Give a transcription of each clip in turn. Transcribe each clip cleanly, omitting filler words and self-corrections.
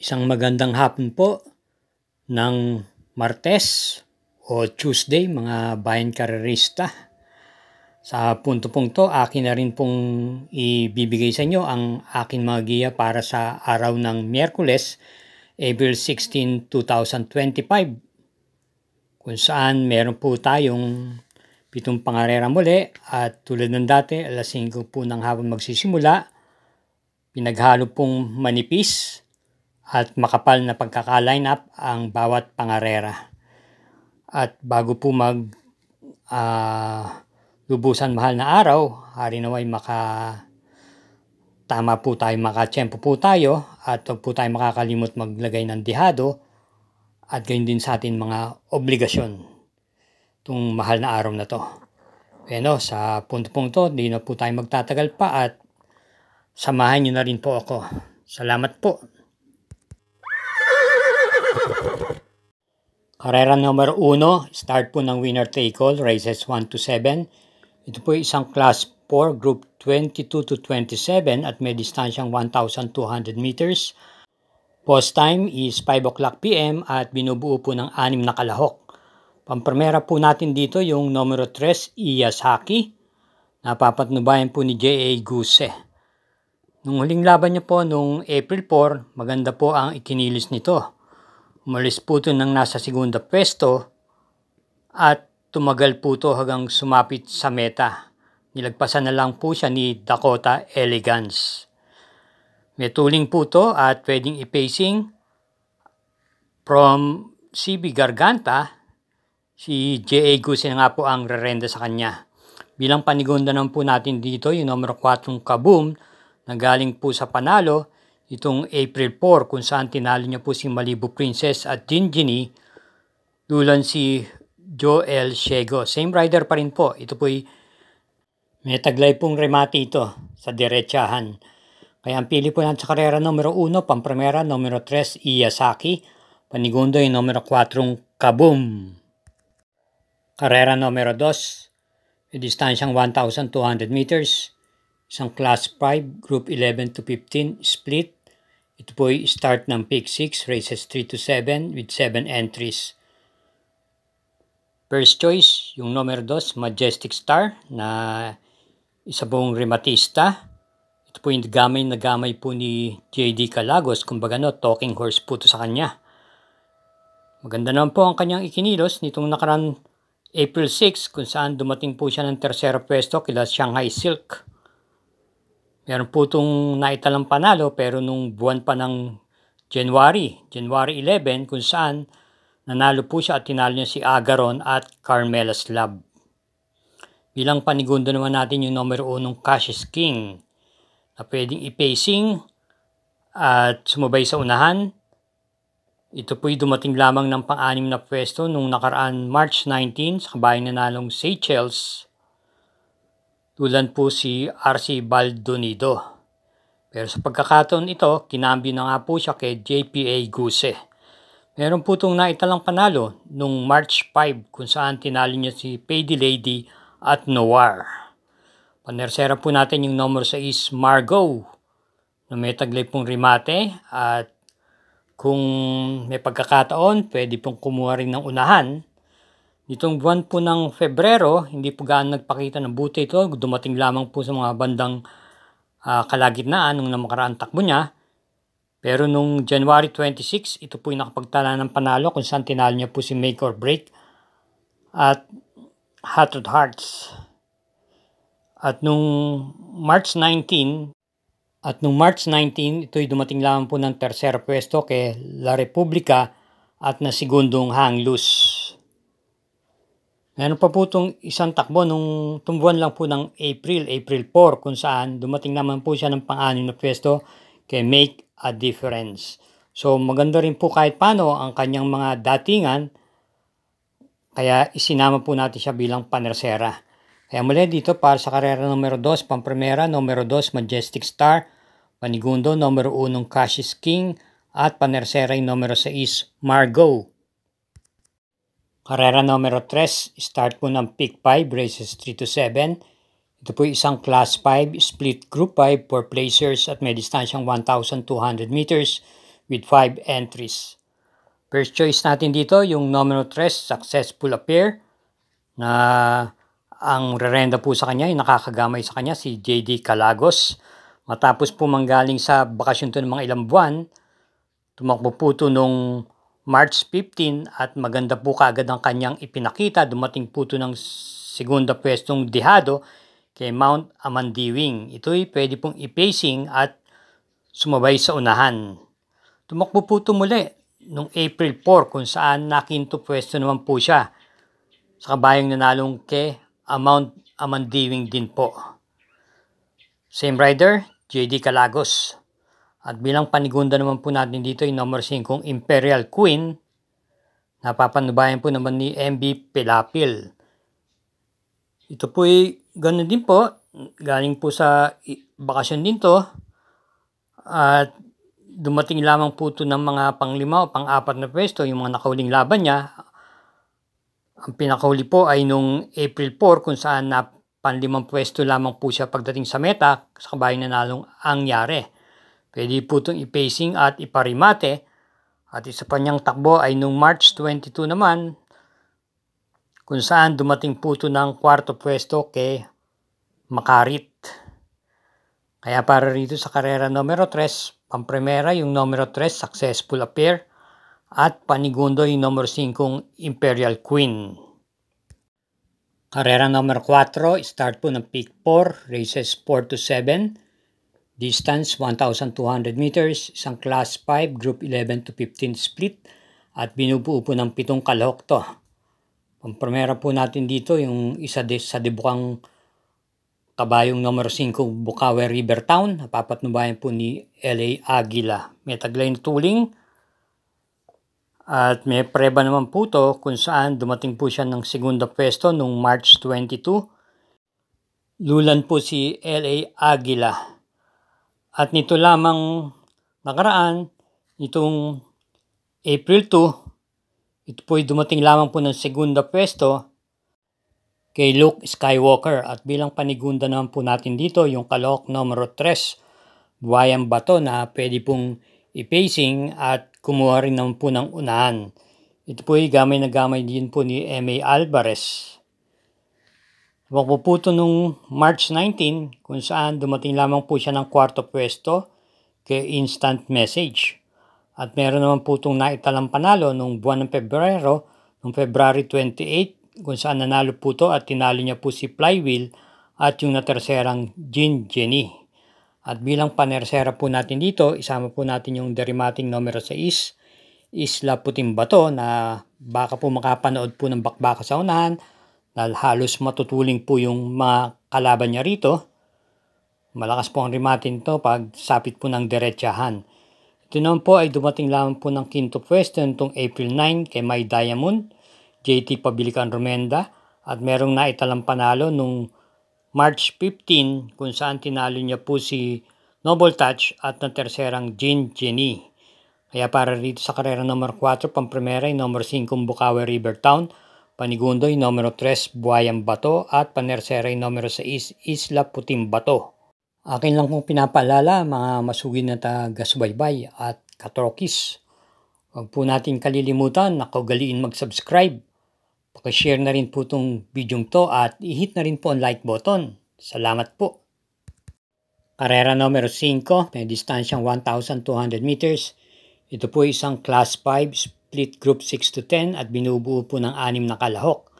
Isang magandang hapon po ng Martes o Tuesday mga bayan karerista. Sa punto pong to, akin na rin pong ibibigay sa inyo ang akin mga giya para sa araw ng Miyerkules, April 16, 2025. Kung saan meron po tayong 7 pangarera muli at tulad ng dati, alas 5 po ng hapon magsisimula. Pinaghalo pong manipis at makapal na pagkaka-line up ang bawat pangarera. At bago po lubusan mahal na araw, hari naway tama po tayo, makatsyempo po tayo at huwag po tayo makakalimot maglagay ng dihado at gayon din sa atin mga obligasyon itong mahal na araw na to. Bueno, sa punto pong to, di na po tayo magtatagal pa at samahan nyo na rin po ako. Salamat po. Karera number 1, start po ng winner take all, races 1 to 7. Ito po isang class 4, group 22 to 27 at may distansyang 1,200 meters. Post time is 5 o'clock p.m. at binubuo po ng 6 na kalahok. Pampremera po natin dito yung numero 3, Iyasaki. Napapatnubayan po ni J.A. Guse. Nung huling laban niya po nung April 4, maganda po ang ikinilis nito. Umalis po ito ng nasa segunda pwesto at tumagal po ito hanggang sumapit sa meta. Nilagpasan na lang po siya ni Dakota Elegance. May tuling po ito at pwedeng i-pacing from CB Garganta. Si J.A. Guse na nga po ang rerenda sa kanya. Bilang panigunda naman po natin dito yung numero 4 Kaboom na galing po sa panalo itong April 4 kung saan tinalo niya po si Malibu Princess at Ginginny dulan si Joel Ciego. Same rider pa rin po. Ito po'y may taglay pong remate ito sa diretsahan. Kaya ang pili po natin sa karera numero 1, pampremera, numero 3, Iyasaki. Panigundo yung numero 4, Kaboom. Karera numero 2, may distansyang 1,200 meters. Isang class 5, group 11 to 15, split. Ito po ay start ng pick 6, races 3 to 7 with 7 entries. First choice, yung numero 2, Majestic Star na isa pong rematista. Ito po yung gamay po ni J.D. Calagos, kumbaga talking horse po ito sa kanya. Maganda naman po ang kanyang ikinilos nitong nakaraan April 6 kung saan dumating po siya ng tersero pwesto kila Shanghai Silk. Meron po itong naitalang panalo pero nung buwan pa ng January 11 kung saan nanalo po siya at tinalo niya si Agaron at Carmela's Love. Bilang panigundo naman natin yung numero 1 Cassius King na pwedeng i-pacing at sumabay sa unahan. Ito po'y dumating lamang ng pang-6 na pwesto nung nakaraan March 19 sa kabayang nanalong Seychelles. Tulan po si RC Baldonido. Pero sa pagkakataon ito, kinambyo na nga po siya kay JPA Guse. Meron po itong naitalang panalo nung March 5 kung saan tinalo niya si Payday Lady at Noir. Panersera po natin yung number 6 Margot na may taglay pong remate at kung may pagkakataon, pwede pong kumuha rin ng unahan. Nitong buwan po ng Febrero, hindi po gaano nagpakita ng buti ito. Dumating lamang po sa mga bandang kalagitnaan nung namakaraang takbo niya. Pero nung January 26, ito po yung nakapagtala ng panalo kung saan tinalo niya po si Make or Break at Heart of Hearts. At nung March 19, ito'y dumating lamang po ng tersero pwesto kay La Republica at nasigundong Hang Loose. Meron pa po itong isang takbo nung tumbuan lang po ng April 4 kung saan dumating naman po siya ng pang-6 na pwesto kay Make a Difference. So maganda rin po kahit paano ang kanyang mga datingan kaya isinama po natin siya bilang panersera. Kaya muli dito para sa karera numero 2, pampremera, numero 2, Majestic Star, panigundo, numero 1, Cassius King at panersera yung numero 6, Margot. Karera numero 3, start po ng pick 5, races 3 to 7. Ito po isang class 5, split group 5 for placers at may distansyang 1,200 meters. with 5 entries. First choice natin dito, yung numero 3, Successful Affair, na ang rerenda po sa kanya, yung nakakagamay sa kanya, si JD Calagos. Matapos po manggaling sa bakasyon to ng mga ilang buwan, tumakbo po to nung March 15 at maganda po kaagad ang kanyang ipinakita. Dumating po to ng segunda pwestong dehado kay Mount Amandiwing. Ito'y pwede pong i-pacing at sumabay sa unahan. Tumakbo po ito muli noong April 4 kung saan nakinto pwesto naman po siya sa kabayang nanalong kay Mount Amandiwing din po. Same rider, JD Calagos. At bilang panigunda naman po natin dito yung number 5 Imperial Queen. Napapanubayan po naman ni MB Pilapil. Ito po ay ganoon din po. Galing po sa bakasyon din to. At dumating lamang po ito ng mga pang-5 o pang-4 na pwesto, yung mga nakahuling laban niya. Ang pinakahuli po ay nung April 4 kung saan na pang-5 pwesto lamang po siya pagdating sa meta sa kabayang nanalong Angyare. Pwede po itong i-pacing at iparimate. At isa pa niyang takbo ay nung March 22 naman kung saan dumating po ito ng 4th pwesto kay Makarit. Kaya para rito sa karera numero 3, pampremera yung numero 3, Successful Affair, at panigundo yung numero 5, Imperial Queen. Karera numero 4, start po ng peak 4, races 4 to 7, distance 1,200 meters, isang class 5, group 11 to 15 split, at binubuo po ng 7 kalahok to. Pampremera po natin dito yung isa sa debukang kabayong numero 5, Bukawe River Town. Napapatnubayan po ni LA Aguila. May taglay na tuling. At may preba naman po to kung saan dumating po siya ng segunda pwesto noong March 22. Lulan po si LA Aguila. At nito lamang nakaraan, itong April 2, ito po ay dumating lamang po ng segunda pwesto kay Luke Skywalker. At bilang panigunda naman po natin dito, yung kalahok numero 3, Buwayang Bato, na pwede pong i-pacing at kumuha rin naman po ng unahan. Ito po ay gamay na gamay din po ni M.A. Alvarez. Tumakbo po ito nung March 19 kung saan dumating lamang po siya ng 4th pwesto kay Instant Message. At meron naman po itong naitalang panalo nung buwan ng Pebrero, noong February 28, kung saan nanalo po ito at tinalo niya po si Flywheel at yung naterserang Gin Jenny. At bilang panersera po natin dito, isama po natin yung derimating numero 6, Isla Puting Bato, na baka po makapanood po ng bakbaka sa unahan dahil halos matutuling po yung mga kalaban niya rito. Malakas po ang rimatin to pag sapit po ng diretsahan. Ito naman po ay dumating lamang po ng 5th pwesto nitong April 9 kay My Diamond, JT Pabilican Romenda, at merong naitalang panalo nung March 15 kung saan tinalo niya po si Noble Touch at ng terserang Gin Jenny. Kaya para rito sa karera number 4, pampremera yung number 5 Bukawe River Town, panigundo yung numero 3 Buwayang Bato, at panersera yung numero 6 Isla Puting Bato. Akin lang pong pinapaalala mga masugid na taga-subaybay at katrokis. Huwag po natin kalilimutan na kaugaliin mag-subscribe. Pakishare na rin po itong video to at i-hit na rin po ang like button. Salamat po. Karera numero 5, may distansyang 1,200 meters. Ito po isang class 5, split group 6 to 10 at binubuo po ng 6 na kalahok.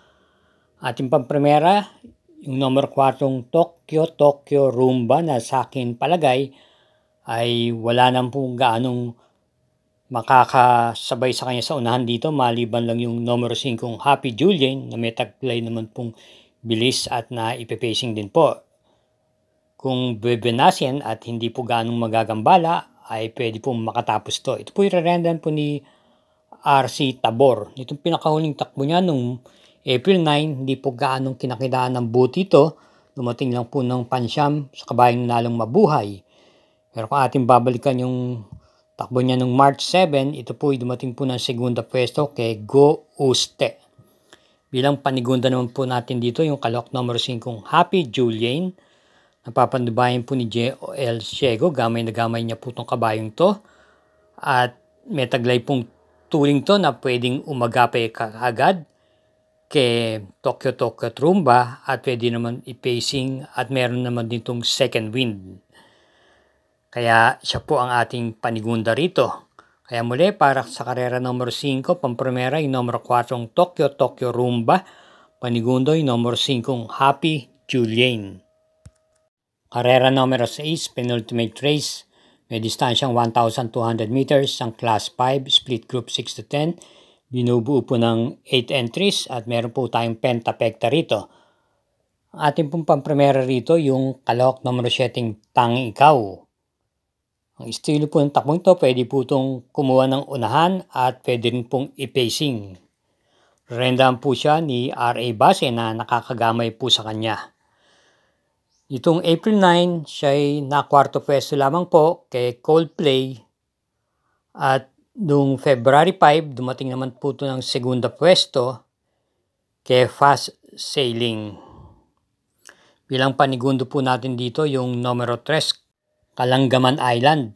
Ating pampremera, yung number 4 Tokyo Rumba, na sa akin palagay ay wala nang pong gaanong makakasabay sa kanya sa unahan dito maliban lang yung numero 5 Happy Julian na may taglay naman pong bilis at na ipipacing din po. Kung bebenasyan at hindi po gaanong magagambala ay pwede pong makatapos to. Ito po irerendan po ni RC Tabor. Itong pinakahuling takbo niya nung April 9, hindi po gaanong kinakitaan ng buti ito. Dumating lang po ng pansyam sa kabayang nanalong Mabuhay. Pero kung ating babalikan yung takbo niya nung March 7, ito po ay dumating po ng segunda pwesto kay Go Uste. Bilang panigunda naman po natin dito yung kalahok number 5 Happy Julian. Napapandubayan po ni J.O.L. Siego, gamay na gamay niya po itong kabayong to. At may taglay pong turing to na pwedeng umagapay kaagad kay Tokyo Rumba at pwede naman i-pacing at meron naman ditong second wind. Kaya siya po ang ating panigunda rito. Kaya muli para sa karera numero 5, pampremera yung numero 4 Tokyo Rumba, panigundo yung numero 5 Happy Julian. Karera numero 6, penultimate race, may distansyang 1,200 meters, ang class 5, split group 6 to 10, binubuo po ng 8 entries at meron po tayong pentapekta rito. Ang ating pong pampremera rito yung kalahok numero 7 Tanging Ikaw. Ang estilo po ng takbong ito, pwede po itong kumuha ng unahan at pwede rin pong i-pacing. Rendahan po siya ni R.A. Base na nakakagamay po sa kanya. Itong April 9, siya ay nakwarto pwesto lamang po kay Coldplay. At noong February 5, dumating naman po ito ng segunda pwesto kay Fast Sailing. Bilang panigundo po natin dito yung numero 3, Kalanggaman Island,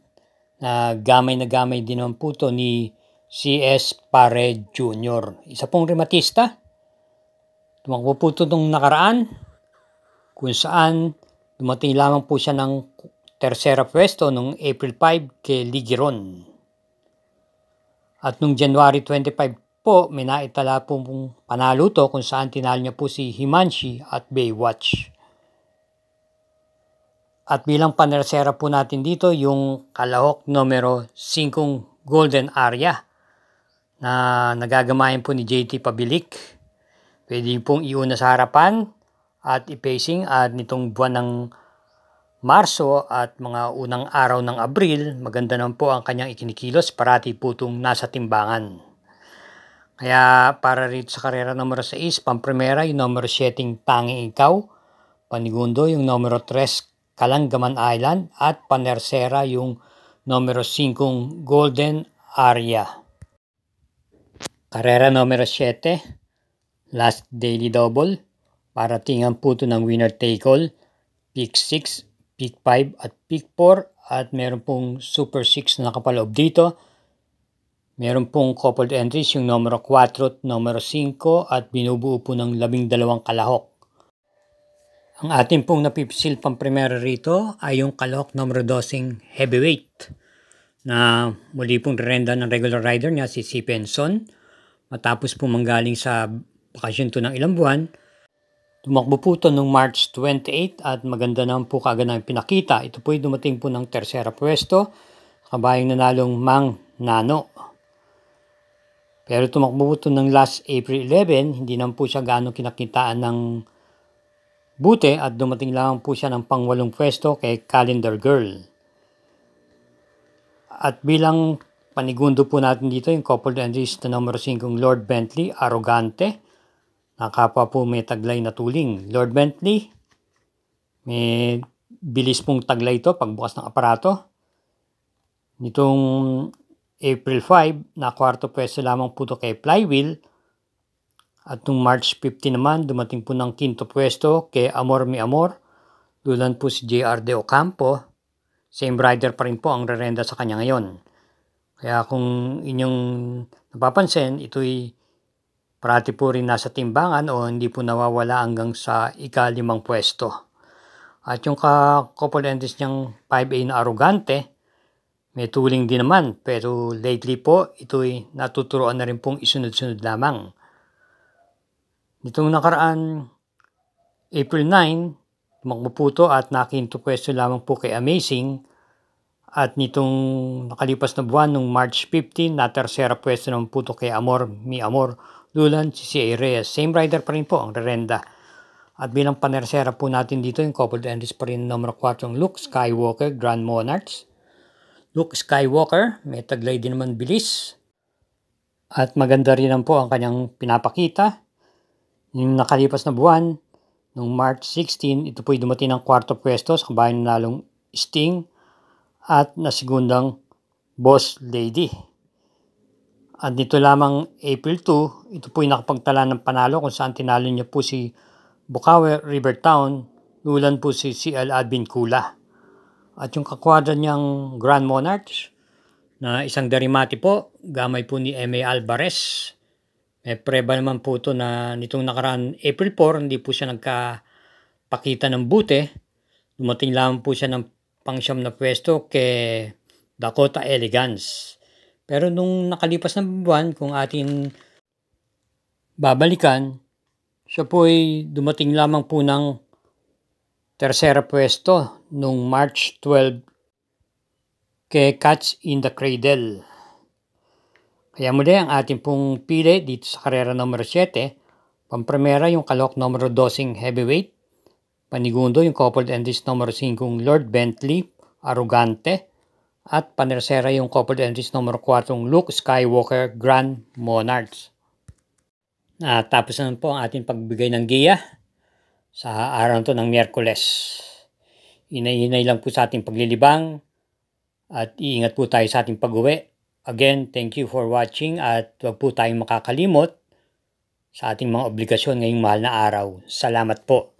na gamay din naman po ito ni C.S. Pare Jr. Isa pong rematista. Tumakbo po ito nung nakaraan, kung saan dumating lamang po siya ng tersera pwesto noong April 5 kay Ligeron. At noong January 25 po, may naitala po panalo to kung saan tinalo niya po si Himanshi at Baywatch. At bilang panersera po natin dito yung kalahok numero 5 Golden Area na nagagamayan po ni JT Pabilik. Pwede pong iuna sa harapan at i-pacing at nitong buwan ng Marso at mga unang araw ng Abril, maganda naman po ang kanyang ikinikilos, parati po itong nasa timbangan. Kaya para rito sa karera numero 6, pampremera yung numero 7 Tanging Ikaw, panigundo yung numero 3 Kalanggaman Island at panersera yung numero 5 Golden Area. Karera numero 7, last daily double, para tingan po ito ng winner take all, pick 6, pick 5 at pick 4 at meron pong super 6 na nakapaloob dito. Meron pong coupled entries yung numero 4 at numero 5 at binubuo po ng 12 kalahok. Ang ating pong napipisil pang primera rito ay yung kalahok numero 12 heavyweight na muli pong rerenda ng regular rider niya si C. Penson. Matapos po manggaling sa bakasyon to ng ilang buwan, tumakbo po ito noong March 28 at maganda naman po kaagad na pinakita. Ito po ay dumating po ng tersera pwesto, kabayang nanalong Mang Nano. Pero tumakbo po ito ng last April 11, hindi naman po siya gaano kinakitaan ng buti at dumating lang po siya ng pang-8 pwesto kay Calendar Girl. At bilang panigundo po natin dito yung coupled entries na numero 5 Lord Bentley, Arrogante. Nakapa po may taglay na tuling. Lord Bentley, may bilis pong taglay ito pagbukas ng aparato. Nitong April 5, na kwarto pwesto lamang po ito kay Flywheel. At noong March 15 naman, dumating po ng quinto pwesto kay Amor Mi Amor. Dulan po si J.R. De Ocampo. Same rider pa rin po ang rerenda sa kanya ngayon. Kaya kung inyong napapansin, ito'y parati po rin nasa timbangan o hindi po nawawala hanggang sa ika-5 pwesto. At yung couple entries niyang 5A na Arrogante, may tuling din naman. Pero lately po, ito'y natuturoan na rin pong isunod-sunod lamang. Nitong nakaraan, April 9, tumakbo po ito at nakinto pwesto lamang po kay Amazing. At nitong nakalipas na buwan, nung March 15, na tersera pwesto naman po ito kay Amor Mi Amor. Dulan si C.A. Reyes. Same rider pa rin po ang rerenda. At bilang panersera po natin dito, yung coupled entries pa rin numero 4 Luke Skywalker, Grand Monarchs. Luke Skywalker, may taglay din naman bilis. At maganda rin po ang kanyang pinapakita. Yung nakalipas na buwan, noong March 16, ito po'y dumating ng kwarto pwesto sa kabayan nalong Sting at nasigundang Boss Lady. At dito lamang April 2, ito po'y nakapagtala ng panalo kung saan tinalo niya po si Bukawi Rivertown, lulan po si CL Advin Kula. At yung kakwadra niyang Grand Monarchs, na isang Darimati po, gamay po ni M.A. Alvarez. May preba naman po ito na nitong nakaraan April 4, hindi po siya nagkapakita ng buti. Dumating lang po siya ng pangsyam na pwesto kay Dakota Elegance. Pero nung nakalipas na buwan, kung ating babalikan, siya po ay dumating lamang po ng tersera pwesto nung March 12 kay Catch in the Cradle. Kaya muli ang ating pong pili dito sa karera numero 7, pampremera yung kalok numero 12 heavyweight, panigundo yung coupled entries numero 5 Lord Bentley, Arrogante, at panersera yung coupled entries numero 4 Luke Skywalker, Grand Monarchs. Tapos na po ang ating pagbigay ng giya sa araw to ng Miyerkules. Inay-inay lang po sa ating paglilibang at iingat po tayo sa ating pag-uwi. Again, thank you for watching at huwag po tayong makakalimot sa ating mga obligasyon ngayong mahal na araw. Salamat po.